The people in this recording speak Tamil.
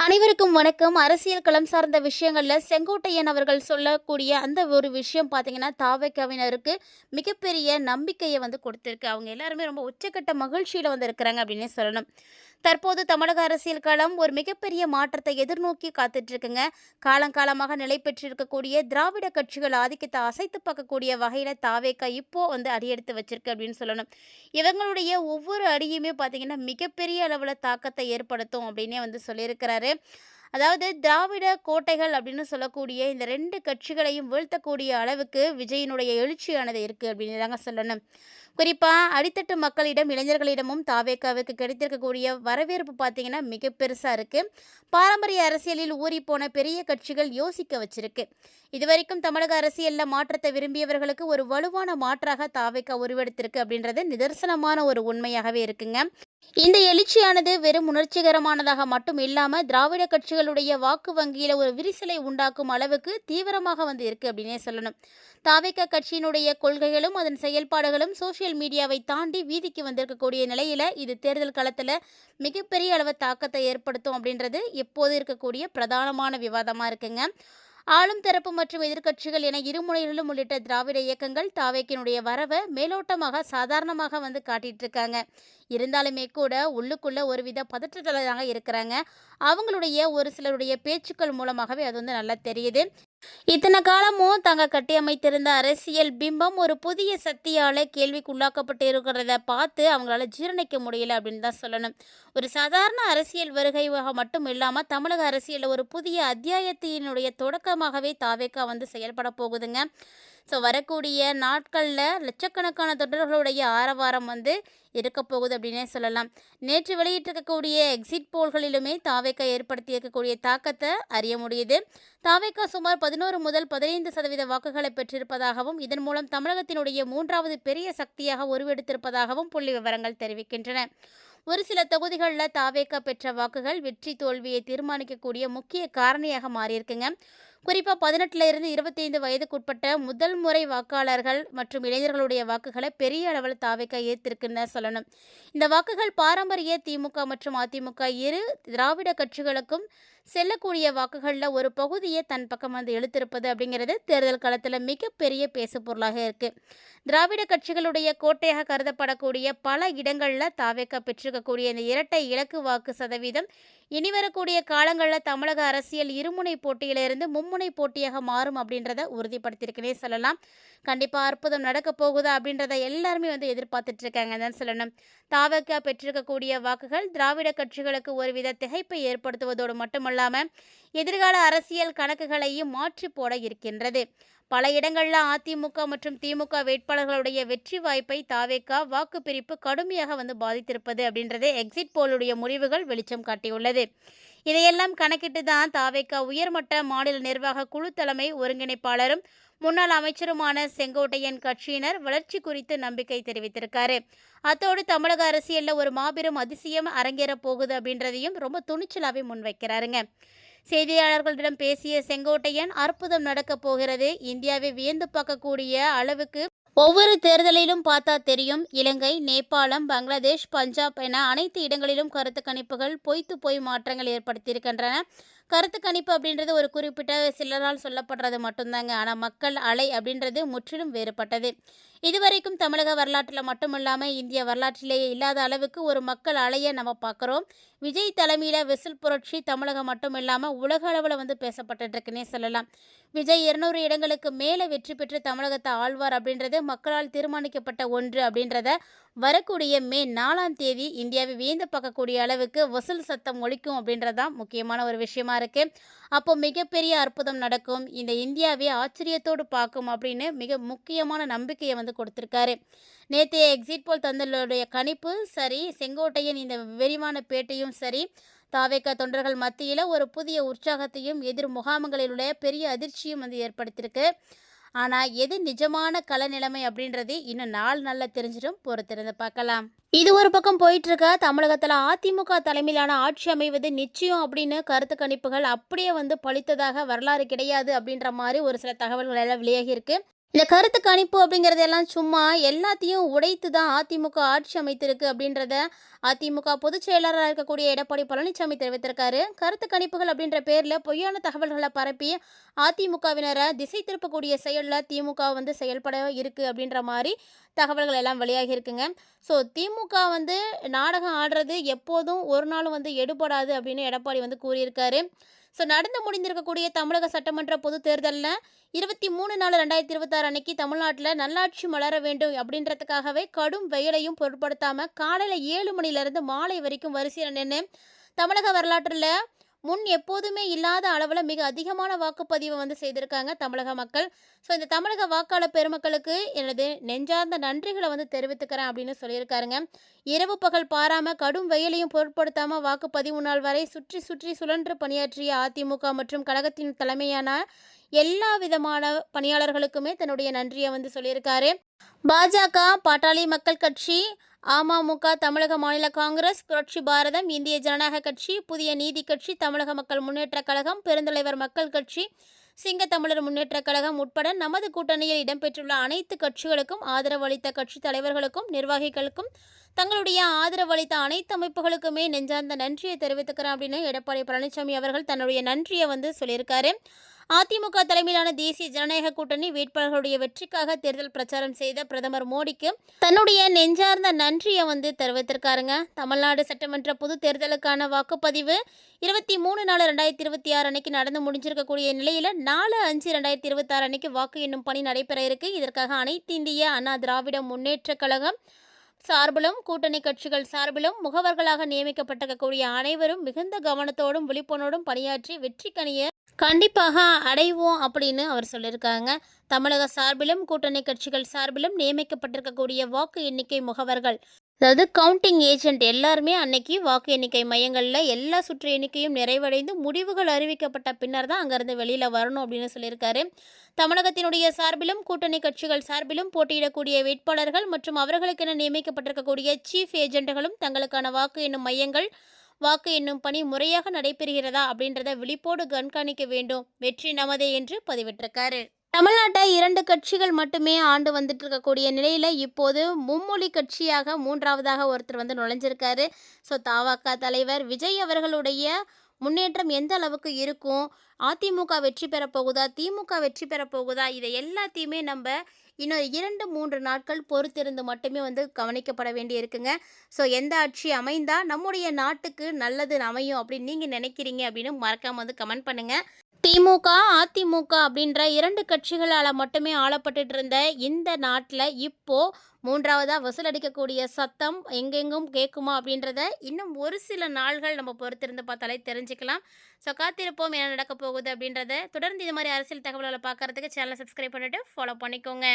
அனைவருக்கும் வணக்கம். அரசியல் களம் சார்ந்த விஷயங்கள்ல செங்கோட்டையன் அவர்கள் சொல்லக்கூடிய அந்த ஒரு விஷயம் பார்த்தீங்கன்னா, தாவேக்காவினருக்கு மிகப்பெரிய நம்பிக்கைய கொடுத்திருக்கு. அவங்க எல்லாருமே ரொம்ப உச்சக்கட்ட மகிழ்ச்சியில இருக்கிறாங்க அப்படின்னே சொல்லணும். தற்போது தமிழக அரசியல் களம் ஒரு மிகப்பெரிய மாற்றத்தை எதிர்நோக்கி காத்துட்ருக்குங்க. காலங்காலமாக நிலை பெற்றிருக்கக்கூடிய திராவிட கட்சிகள் ஆதிக்கத்தை அசைத்து பார்க்கக்கூடிய வகையில தாவேக்கா இப்போ அடியெடுத்து வச்சிருக்கு அப்படின்னு சொல்லணும். இவங்களுடைய ஒவ்வொரு அடியுமே பார்த்தீங்கன்னா, மிகப்பெரிய அளவுல தாக்கத்தை ஏற்படுத்தும் அப்படின்னே சொல்லியிருக்கிறாரு. அதாவது திராவிட கோட்டைகள் அப்படின்னு சொல்லக்கூடிய இந்த 2 கட்சிகளையும் வீழ்த்தக்கூடிய அளவுக்கு விஜயினுடைய எழுச்சியானது இருக்கு அப்படின்னு தாங்க சொல்லணும். குறிப்பா அடித்தட்டு மக்களிடம், இளைஞர்களிடமும் தாவேக்காவுக்கு கிடைத்திருக்கக்கூடிய வரவேற்பு பார்த்தீங்கன்னா, மிக பெருசா இருக்கு. பாரம்பரிய அரசியலில் ஊறிப்போன பெரிய கட்சிகள் யோசிக்க வச்சிருக்கு. இதுவரைக்கும் தமிழக அரசியல்ல மாற்றத்தை விரும்பியவர்களுக்கு ஒரு வலுவான மாற்றாக தாவேக்கா உருவெடுத்திருக்கு அப்படின்றது நிதர்சனமான ஒரு உண்மையாகவே இருக்குங்க. இந்த எழுச்சியானது வெறும் உணர்ச்சிகரமானதாக மட்டும் இல்லாம திராவிட கட்சிகளுடைய வாக்கு வங்கியில ஒரு விரிசலை உண்டாக்கும் அளவுக்கு தீவிரமாக இருக்கு அப்படின்னே சொல்லணும். தாவேகா கட்சியினுடைய கொள்கைகளும் அதன் செயல்பாடுகளும் சோசியல் மீடியாவை தாண்டி வீதிக்கு வந்திருக்கக்கூடிய நிலையில இது தேர்தல் களத்துல மிகப்பெரிய அளவு தாக்கத்தை ஏற்படுத்தும் அப்படின்றது எப்போது இருக்கக்கூடிய பிரதானமான விவாதமா இருக்குங்க. ஆளும் தரப்பு மற்றும் எதிர்க்கட்சிகள் என இருமுனைகளிலும் உள்ளிட்ட திராவிட இயக்கங்கள் தாவேக்கினுடைய வரவை மேலோட்டமாக சாதாரணமாக காட்டிட்டு இருக்காங்க. இருந்தாலுமே கூட உள்ளுக்குள்ள ஒருவித பதற்றத்துல தாங்க இருக்கிறாங்க. அவங்களுடைய ஒரு சிலருடைய பேச்சுக்கள் மூலமாகவே அது நல்லா தெரியுது. இத்தனை காலமும் தாங்க கட்டியமைத்திருந்த அரசியல் பிம்பம் ஒரு புதிய சக்தியால் கேள்விக்குள்ளாக்கப்பட்டு இருக்கிறத பார்த்து அவங்களால ஜீரணிக்க முடியல அப்படின்னு தான் சொல்லணும். ஒரு சாதாரண அரசியல் வருகை மட்டும் இல்லாமல் தமிழக அரசியலில் ஒரு புதிய அத்தியாயத்தினுடைய தொடக்கமாகவே தாவேக்கா செயல்பட போகுதுங்க. ஸோ வரக்கூடிய நாட்களில் லட்சக்கணக்கான தொண்டர்களுடைய ஆரவாரம் இருக்க போகுது அப்படின்னே சொல்லலாம். நேற்று வெளியிட்டிருக்கக்கூடிய எக்ஸிட் போல்களிலுமே தாவேக்கா ஏற்படுத்தி இருக்கக்கூடிய தாக்கத்தை அறிய முடியுது. தாவேக்கா சுமார் 11 முதல் 15% வாக்குகளை பெற்றிருப்பதாகவும் இதன் மூலம் தமிழகத்தினுடைய 3வது பெரிய சக்தியாக உருவெடுத்திருப்பதாகவும் புள்ளி விவரங்கள் தெரிவிக்கின்றன. ஒரு சில தொகுதிகளில் தாவேக்கா பெற்ற வாக்குகள் வெற்றி தோல்வியை தீர்மானிக்கக்கூடிய முக்கிய காரணியாக மாறியிருக்குங்க. குறிப்பாக 18 இருந்து 25 வயதுக்குட்பட்ட முதல் முறை வாக்காளர்கள் மற்றும் இளைஞர்களுடைய வாக்குகளை பெரிய அளவில் தாவேக்கா ஏற்றிருக்குன்னு சொல்லணும். இந்த வாக்குகள் பாரம்பரிய திமுக மற்றும் அதிமுக இரு திராவிட கட்சிகளுக்கும் செல்லக்கூடிய வாக்குகளில் ஒரு பகுதியை தன் பக்கம் இழுத்திருப்பது அப்படிங்கிறது தேர்தல் களத்தில் மிகப்பெரிய பேசு பொருளாக இருக்குது. திராவிட கட்சிகளுடைய கோட்டையாக கருதப்படக்கூடிய பல இடங்களில் தாவேக்கா பெற்றிருக்கக்கூடிய இந்த இரட்டை இலக்கு வாக்கு சதவீதம் இனி வரக்கூடிய காலங்களில் தமிழக அரசியல் இருமுனை போட்டியிலிருந்து மும்முனை போட்டியாக மாறும் அப்படின்றத உறுதிப்படுத்தியிருக்கனே சொல்லலாம். கண்டிப்பாக அற்புதம் நடக்க போகுதா அப்படின்றத எல்லாருமே எதிர்பார்த்துட்டு இருக்காங்க தான் சொல்லணும். தாவேக்கா பெற்றிருக்கக்கூடிய வாக்குகள் திராவிட கட்சிகளுக்கு ஒருவித திகைப்பை ஏற்படுத்துவதோடு மட்டுமல்லாமல் எதிர்கால அரசியல் கணக்குகளையும் மாற்றி போட இருக்கின்றது. பல இடங்களில் அதிமுக மற்றும் திமுக வேட்பாளர்களுடைய வெற்றி வாய்ப்பை தாவேக்கா வாக்கு பிரிப்பு கடுமையாக பாதித்திருப்பது அப்படின்றதே எக்ஸிட் போலுடைய முடிவுகள் வெளிச்சம் காட்டியுள்ளது. இதையெல்லாம் கணக்கிட்டு தான் தாவேக்கா உயர்மட்ட மாநில நிர்வாக குழு தலைமை ஒருங்கிணைப்பாளரும் முன்னாள் அமைச்சருமான செங்கோட்டையன் கட்சியினர் வளர்ச்சி குறித்து நம்பிக்கை தெரிவித்திருக்காரு. அத்தோடு தமிழக அரசியலில் ஒரு மாபெரும் அதிசயம் அரங்கேற போகுது அப்படின்றதையும் ரொம்ப துணிச்சலாகவே முன்வைக்கிறாருங்க. செய்தியாளர்களிடம் பேசிய செங்கோட்டையன் அற்புதம் நடக்கப் போகிறது, இந்தியாவை வியந்து பார்க்கக்கூடிய அளவுக்கு ஒவ்வொரு தேர்தலிலும் பார்த்தா தெரியும். இலங்கை, நேபாளம், பங்களாதேஷ், பஞ்சாப் என அனைத்து இடங்களிலும் கருத்து கணிப்புகள் பொய்த்து போய் மாற்றங்கள் ஏற்படுத்தியிருக்கின்றன. கருத்து கணிப்பு அப்படின்றது ஒரு குறிப்பிட்ட சிலரால் சொல்லப்படுறது மட்டும்தாங்க. ஆனால் மக்கள் அலை அப்படின்றது முற்றிலும் வேறுபட்டது. இதுவரைக்கும் தமிழக வரலாற்றில் மட்டுமில்லாமல் இந்திய வரலாற்றிலேயே இல்லாத அளவுக்கு ஒரு மக்கள் அலையை நம்ம பார்க்குறோம். விஜய் தலைமையில் விசில் புரட்சி தமிழகம் மட்டும் இல்லாமல் உலக அளவில் பேசப்பட்டு இருக்குன்னே சொல்லலாம். விஜய் 200 இடங்களுக்கு மேலே வெற்றி பெற்று தமிழகத்தை ஆழ்வார் அப்படின்றது மக்களால் தீர்மானிக்கப்பட்ட ஒன்று அப்படின்றத வரக்கூடிய மே 4ஆம் தேதி இந்தியாவை வியந்து பார்க்கக்கூடிய அளவுக்கு வசூல் சத்தம் ஒலிக்கும் அப்படின்றதான் முக்கியமான ஒரு விஷயமா இருக்குது. அப்போ மிகப்பெரிய அற்புதம் நடக்கும், இந்த இந்தியாவை ஆச்சரியத்தோடு பார்க்கும் அப்படின்னு மிக முக்கியமான நம்பிக்கையை கொடுத்துருக்காரு. நேற்றைய எக்ஸிட் போல் தந்தலுடைய கணிப்பு சரி, செங்கோட்டையன் இந்த விரிவான பேட்டையும் சரி, தாவேக்கா தொண்டர்கள் மத்தியில் ஒரு புதிய உற்சாகத்தையும் எதிர் முகாம்களிலுடைய பெரிய அதிர்ச்சியும் ஏற்படுத்தியிருக்கு. ஆனால் எது நிஜமான கள நிலைமை அப்படின்றது இன்னும் 4 நாளில் தெரிஞ்சிடும், பொறுத்திருந்து பார்க்கலாம். இது ஒரு பக்கம் போயிட்டுருக்க தமிழகத்தில் அதிமுக தலைமையிலான ஆட்சி அமைவது நிச்சயம் அப்படின்னு கருத்து கணிப்புகள் அப்படியே பழித்ததாக வரலாறு கிடையாது அப்படின்ற மாதிரி ஒரு சில தகவல்கள் எல்லாம் வெளியாகி இருக்கு. இந்த கருத்து கணிப்பு அப்படிங்கிறதெல்லாம் சும்மா எல்லாத்தையும் உடைத்து தான் அதிமுக ஆட்சி அமைத்திருக்கு அப்படின்றத அதிமுக பொதுச் செயலாளராக இருக்கக்கூடிய எடப்பாடி பழனிசாமி தெரிவித்திருக்காரு. கருத்து கணிப்புகள் அப்படின்ற பேரில் பொய்யான தகவல்களை பரப்பி அதிமுகவினரை திசை திருப்பக்கூடிய செயலில் திமுக வந்து செயல்பட இருக்குது அப்படின்ற மாதிரி தகவல்கள் எல்லாம் வெளியாகி இருக்குங்க. ஸோ திமுக வந்து நாடகம் ஆடுறது எப்போதும் ஒரு நாளும் வந்து எடுபடாது அப்படின்னு எடப்பாடி வந்து கூறியிருக்காரு. ஸோ நடந்து முடிந்திருக்கக்கூடிய தமிழக சட்டமன்ற பொது தேர்தலில் 23/4/2026 அன்னைக்கு தமிழ்நாட்டில் நல்லாட்சி மலர வேண்டும் அப்படின்றதுக்காகவே கடும் வெயிலையும் பொருட்படுத்தாமல் காலையில் 7 மணிலேருந்து மாலை வரைக்கும் வரிசையில் நின்று தமிழக வரலாற்றில் முன் எப்போதுமே இல்லாத அளவில் மிக அதிகமான வாக்குப்பதிவை வந்து செய்திருக்காங்க தமிழக மக்கள். ஸோ இந்த தமிழக வாக்காளர் பெருமக்களுக்கு எனது நெஞ்சார்ந்த நன்றிகளை வந்து தெரிவித்துக்கிறேன் அப்படின்னு சொல்லியிருக்காருங்க. இரவு பகல் பாராமல் கடும் வெயிலையும் பொருட்படுத்தாமல் வாக்குப்பதிவு நாள் வரை சுற்றி சுற்றி சுழன்று பணியாற்றிய அதிமுக மற்றும் கழகத்தின் தலைமையான எல்லா விதமான பணியாளர்களுக்குமே தன்னுடைய நன்றியை வந்து சொல்லியிருக்காரு. பாஜக, பாட்டாளி மக்கள் கட்சி, அமமுக, தமிழக மாநில காங்கிரஸ், புரட்சி பாரதம், இந்திய ஜனநாயக கட்சி, புதிய நீதி கட்சி, தமிழக மக்கள் முன்னேற்ற கழகம், பெருந்தலைவர் மக்கள் கட்சி, சிங்க தமிழர் முன்னேற்ற கழகம் உட்பட நமது கூட்டணியில் இடம்பெற்றுள்ள அனைத்து கட்சிகளுக்கும் ஆதரவு அளித்த கட்சி தலைவர்களுக்கும் நிர்வாகிகளுக்கும் தங்களுடைய ஆதரவு அளித்த அனைத்து அமைப்புகளுக்குமே நெஞ்சார்ந்த நன்றியை தெரிவித்துக்கிறேன் அப்படின்னு எடப்பாடி பழனிசாமி அவர்கள் தன்னுடைய நன்றியை வந்து சொல்லியிருக்காரு. அதிமுக தலைமையிலான தேசிய ஜனநாயக கூட்டணி வேட்பாளர்களுடைய வெற்றிக்காக தேர்தல் பிரச்சாரம் செய்த பிரதமர் மோடிக்கு தன்னுடைய நெஞ்சார்ந்த நன்றியை வந்து தெரிவித்திருக்காருங்க. தமிழ்நாடு சட்டமன்ற பொது தேர்தலுக்கான வாக்குப்பதிவு 23/4/2026 அன்னைக்கு நடந்து முடிஞ்சிருக்கக்கூடிய நிலையில் 4/5/2026 அன்னைக்கு வாக்கு எண்ணும் பணி நடைபெற இருக்கு. இதற்காக அனைத்து இந்திய அண்ணா திராவிட முன்னேற்ற கழகம் சார்பிலும் கூட்டணி கட்சிகள் சார்பிலும் முகவர்களாக நியமிக்கப்பட்டிருக்கக்கூடிய அனைவரும் மிகுந்த கவனத்தோடும் விழிப்புணர்வோடும் பணியாற்றி வெற்றி கனிய கண்டிப்பாக அடைவோம் அப்படின்னு அவர் சொல்லியிருக்காங்க. தமிழக சார்பிலும் கூட்டணி கட்சிகள் சார்பிலும் நியமிக்கப்பட்டிருக்கக்கூடிய வாக்கு எண்ணிக்கை முகவர்கள், அதாவது கவுண்டிங் ஏஜென்ட் எல்லாருமே அன்னைக்கு வாக்கு எண்ணிக்கை மையங்களில் எல்லா சுற்று எண்ணிக்கையும் நிறைவடைந்து முடிவுகள் அறிவிக்கப்பட்ட பின்னர் தான் அங்கேருந்து வெளியில் வரணும் அப்படின்னு சொல்லியிருக்காரு. தமிழகத்தினுடைய சார்பிலும் கூட்டணி கட்சிகள் சார்பிலும் போட்டியிடக்கூடிய வேட்பாளர்கள் மற்றும் அவர்களுக்கென நியமிக்கப்பட்டிருக்கக்கூடிய சீஃப் ஏஜென்ட்களும் தங்களுக்கான வாக்கு எண்ணும் மையங்கள் வாக்கு எண்ணும் பணி முறையாக நடைபெறுகிறதா அப்படின்றத விழிப்போடு கண்காணிக்க வேண்டும், வெற்றி நமதே என்று பதிவிட்டிருக்காரு. தமிழ்நாட்டை 2 கட்சிகள் மட்டுமே ஆண்டு வந்துட்டு இருக்கக்கூடிய நிலையில் இப்போது மும்மொழி கட்சியாக 3வதாக ஒருத்தர் வந்து நுழைஞ்சிருக்காரு. ஸோ தவாக தலைவர் விஜய் அவர்களுடைய முன்னேற்றம் எந்த அளவுக்கு இருக்கும், அதிமுக வெற்றி பெறப்போகுதா, திமுக வெற்றி பெறப்போகுதா, இதை எல்லாத்தையுமே நம்ம இன்னும் 2-3 நாட்கள் பொறுத்திருந்து மட்டுமே வந்து கவனிக்கப்பட வேண்டி இருக்குங்க. ஸோ எந்த ஆட்சி அமைந்தால் நம்முடைய நாட்டுக்கு நல்லது அமையும் அப்படின்னு நீங்கள் நினைக்கிறீங்க அப்படின்னு மறக்காமல் வந்து கமெண்ட் பண்ணுங்கள். திமுக, அதிமுக அப்படின்ற 2 கட்சிகளால் மட்டுமே ஆளப்பட்டு இருந்த இந்த நாட்டில் இப்போது 3வதாக வசூலடிக்கக்கூடிய சத்தம் எங்கெங்கும் கேட்குமா அப்படின்றத இன்னும் ஒரு சில நாள்கள் நம்ம பொறுத்திருந்து பார்த்தாலே தெரிஞ்சுக்கலாம். ஸோ காத்திருப்போம் என்ன நடக்க போகுது அப்படின்றத. தொடர்ந்து இது மாதிரி அரசியல் தகவல்களை பார்க்குறதுக்கு சேனலை சப்ஸ்கிரைப் பண்ணிவிட்டு ஃபாலோ பண்ணிக்கோங்க.